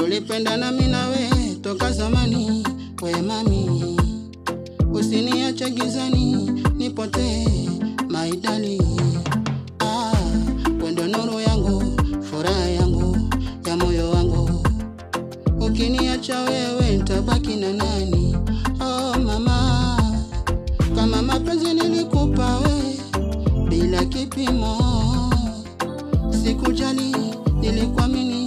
Tulipendana mimi na wewe toka zamani, we mami, usiniache gizani nipotee my darling. Wendo nuru yangu, furaha yangu ya moyo wangu, ukiniacha wewe nitabaki na nani? Oh mama, kama mapenzi nilikupa we bila kipimo, sikujali nilikuamini